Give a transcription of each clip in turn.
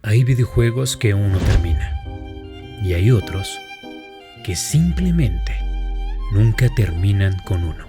Hay videojuegos que uno termina y hay otros que simplemente nunca terminan con uno.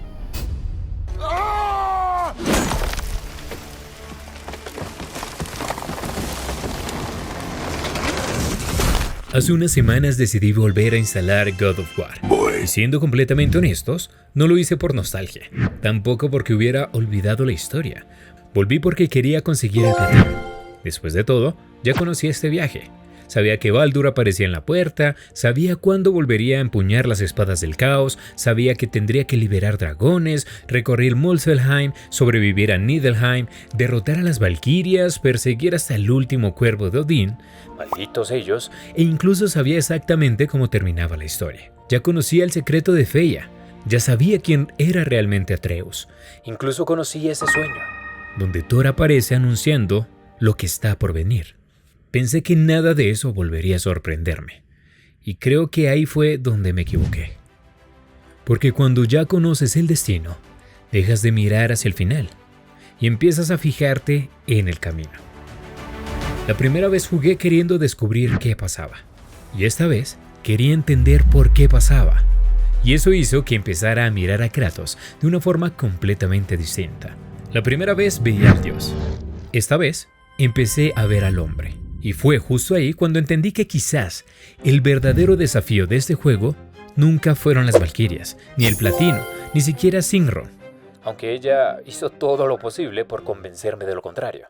Hace unas semanas decidí volver a instalar God of War. Y siendo completamente honestos, no lo hice por nostalgia, tampoco porque hubiera olvidado la historia. Volví porque quería conseguir el platino. Después de todo, ya conocía este viaje. Sabía que Baldur aparecía en la puerta, sabía cuándo volvería a empuñar las espadas del caos, sabía que tendría que liberar dragones, recorrer Muspelheim, sobrevivir a Nidelheim, derrotar a las valquirias, perseguir hasta el último cuervo de Odín, malditos ellos, e incluso sabía exactamente cómo terminaba la historia. Ya conocía el secreto de Freya, ya sabía quién era realmente Atreus, incluso conocía ese sueño, donde Thor aparece anunciando lo que está por venir. Pensé que nada de eso volvería a sorprenderme, y creo que ahí fue donde me equivoqué. Porque cuando ya conoces el destino, dejas de mirar hacia el final y empiezas a fijarte en el camino. La primera vez jugué queriendo descubrir qué pasaba, y esta vez quería entender por qué pasaba, y eso hizo que empezara a mirar a Kratos de una forma completamente distinta. La primera vez veía al dios, esta vez empecé a ver al hombre. Y fue justo ahí cuando entendí que quizás el verdadero desafío de este juego nunca fueron las valquirias, ni el platino, ni siquiera Sinro. Aunque ella hizo todo lo posible por convencerme de lo contrario.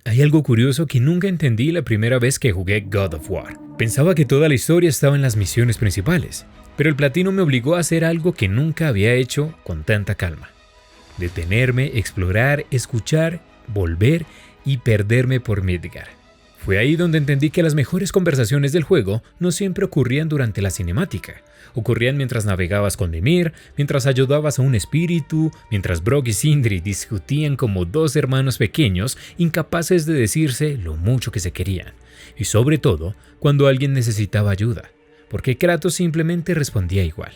Hay algo curioso que nunca entendí la primera vez que jugué God of War. Pensaba que toda la historia estaba en las misiones principales, pero el platino me obligó a hacer algo que nunca había hecho con tanta calma. Detenerme, explorar, escuchar, volver y perderme por Midgard. Fue ahí donde entendí que las mejores conversaciones del juego no siempre ocurrían durante la cinemática. Ocurrían mientras navegabas con Mimir, mientras ayudabas a un espíritu, mientras Brok y Sindri discutían como dos hermanos pequeños, incapaces de decirse lo mucho que se querían. Y sobre todo, cuando alguien necesitaba ayuda, porque Kratos simplemente respondía igual.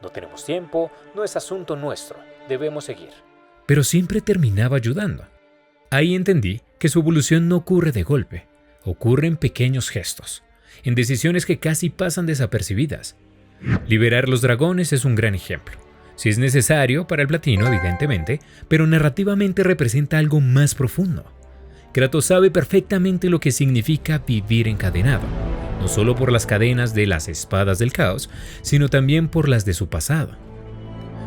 No tenemos tiempo, no es asunto nuestro, debemos seguir. Pero siempre terminaba ayudando. Ahí entendí que su evolución no ocurre de golpe, ocurre en pequeños gestos, en decisiones que casi pasan desapercibidas. Liberar los dragones es un gran ejemplo. Si es necesario para el platino, evidentemente, pero narrativamente representa algo más profundo. Kratos sabe perfectamente lo que significa vivir encadenado, no solo por las cadenas de las espadas del caos, sino también por las de su pasado.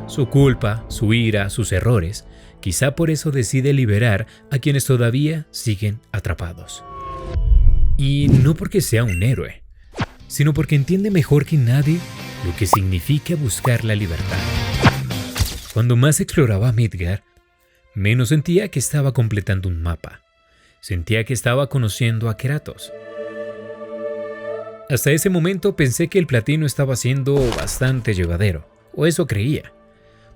Su culpa, su ira, sus errores, quizá por eso decide liberar a quienes todavía siguen atrapados. Y no porque sea un héroe, sino porque entiende mejor que nadie lo que significa buscar la libertad. Cuando más exploraba Midgard, menos sentía que estaba completando un mapa. Sentía que estaba conociendo a Kratos. Hasta ese momento pensé que el platino estaba siendo bastante llevadero, o eso creía,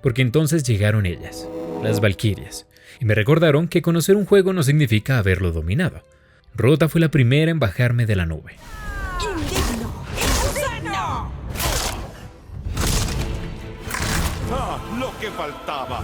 porque entonces llegaron ellas, las valquirias, y me recordaron que conocer un juego no significa haberlo dominado. Rota fue la primera en bajarme de la nube. ¡Indigno! ¡Indigno! ¡Ah, lo que faltaba!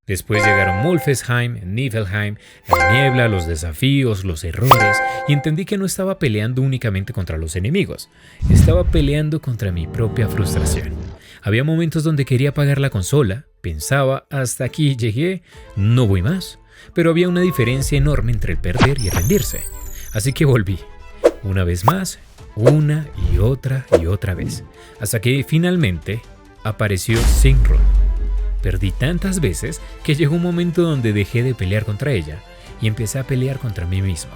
Después llegaron Muspelheim, Niflheim, la niebla, los desafíos, los errores, y entendí que no estaba peleando únicamente contra los enemigos, estaba peleando contra mi propia frustración. Había momentos donde quería apagar la consola, pensaba, hasta aquí llegué, no voy más, pero había una diferencia enorme entre el perder y el rendirse, así que volví, una vez más, una y otra vez, hasta que finalmente apareció Sinro. Perdí tantas veces que llegó un momento donde dejé de pelear contra ella y empecé a pelear contra mí mismo.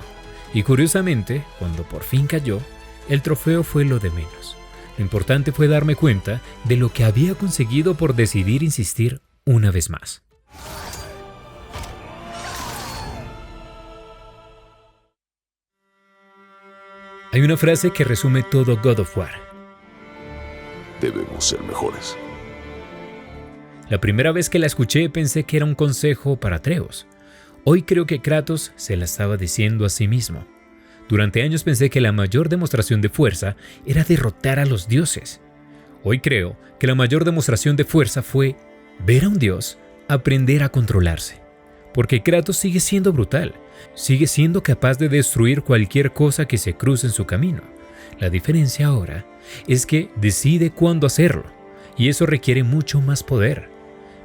Y curiosamente, cuando por fin cayó, el trofeo fue lo de menos. Lo importante fue darme cuenta de lo que había conseguido por decidir insistir una vez más. Hay una frase que resume todo God of War. Debemos ser mejores. La primera vez que la escuché pensé que era un consejo para Atreus. Hoy creo que Kratos se la estaba diciendo a sí mismo. Durante años pensé que la mayor demostración de fuerza era derrotar a los dioses. Hoy creo que la mayor demostración de fuerza fue ver a un dios aprender a controlarse. Porque Kratos sigue siendo brutal, sigue siendo capaz de destruir cualquier cosa que se cruce en su camino. La diferencia ahora es que decide cuándo hacerlo, y eso requiere mucho más poder.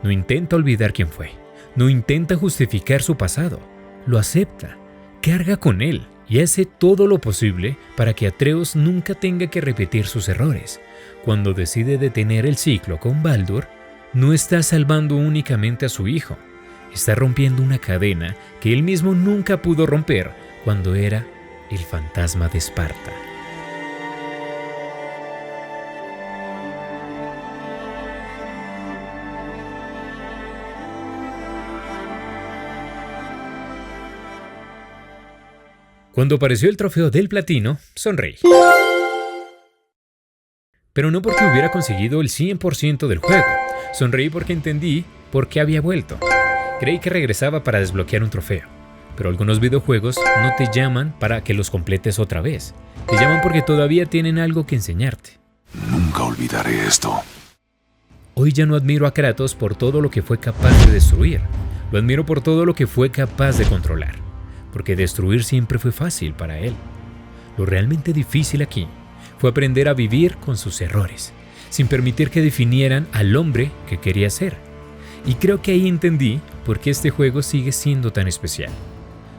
No intenta olvidar quién fue, no intenta justificar su pasado, lo acepta, carga con él y hace todo lo posible para que Atreus nunca tenga que repetir sus errores. Cuando decide detener el ciclo con Baldur, no está salvando únicamente a su hijo, está rompiendo una cadena que él mismo nunca pudo romper cuando era el fantasma de Esparta. Cuando apareció el trofeo del platino, sonreí. Pero no porque hubiera conseguido el 100% del juego. Sonreí porque entendí por qué había vuelto. Creí que regresaba para desbloquear un trofeo. Pero algunos videojuegos no te llaman para que los completes otra vez. Te llaman porque todavía tienen algo que enseñarte. Nunca olvidaré esto. Hoy ya no admiro a Kratos por todo lo que fue capaz de destruir. Lo admiro por todo lo que fue capaz de controlar. Porque destruir siempre fue fácil para él. Lo realmente difícil aquí fue aprender a vivir con sus errores, sin permitir que definieran al hombre que quería ser. Y creo que ahí entendí por qué este juego sigue siendo tan especial.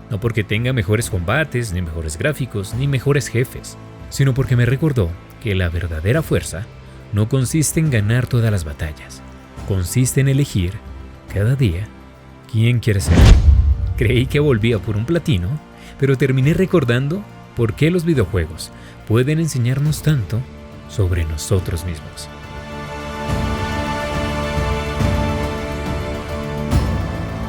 No porque tenga mejores combates, ni mejores gráficos, ni mejores jefes, sino porque me recordó que la verdadera fuerza no consiste en ganar todas las batallas, consiste en elegir cada día quién quiere ser. Creí que volvía por un platino, pero terminé recordando por qué los videojuegos pueden enseñarnos tanto sobre nosotros mismos.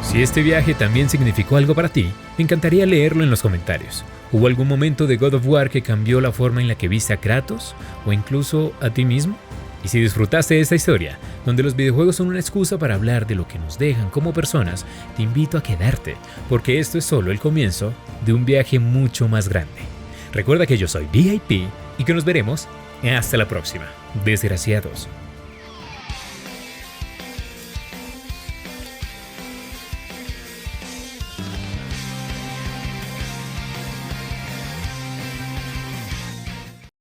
Si este viaje también significó algo para ti, me encantaría leerlo en los comentarios. ¿Hubo algún momento de God of War que cambió la forma en la que viste a Kratos o incluso a ti mismo? Y si disfrutaste de esta historia, donde los videojuegos son una excusa para hablar de lo que nos dejan como personas, te invito a quedarte, porque esto es solo el comienzo de un viaje mucho más grande. Recuerda que yo soy VIP y que nos veremos hasta la próxima. Desgraciados.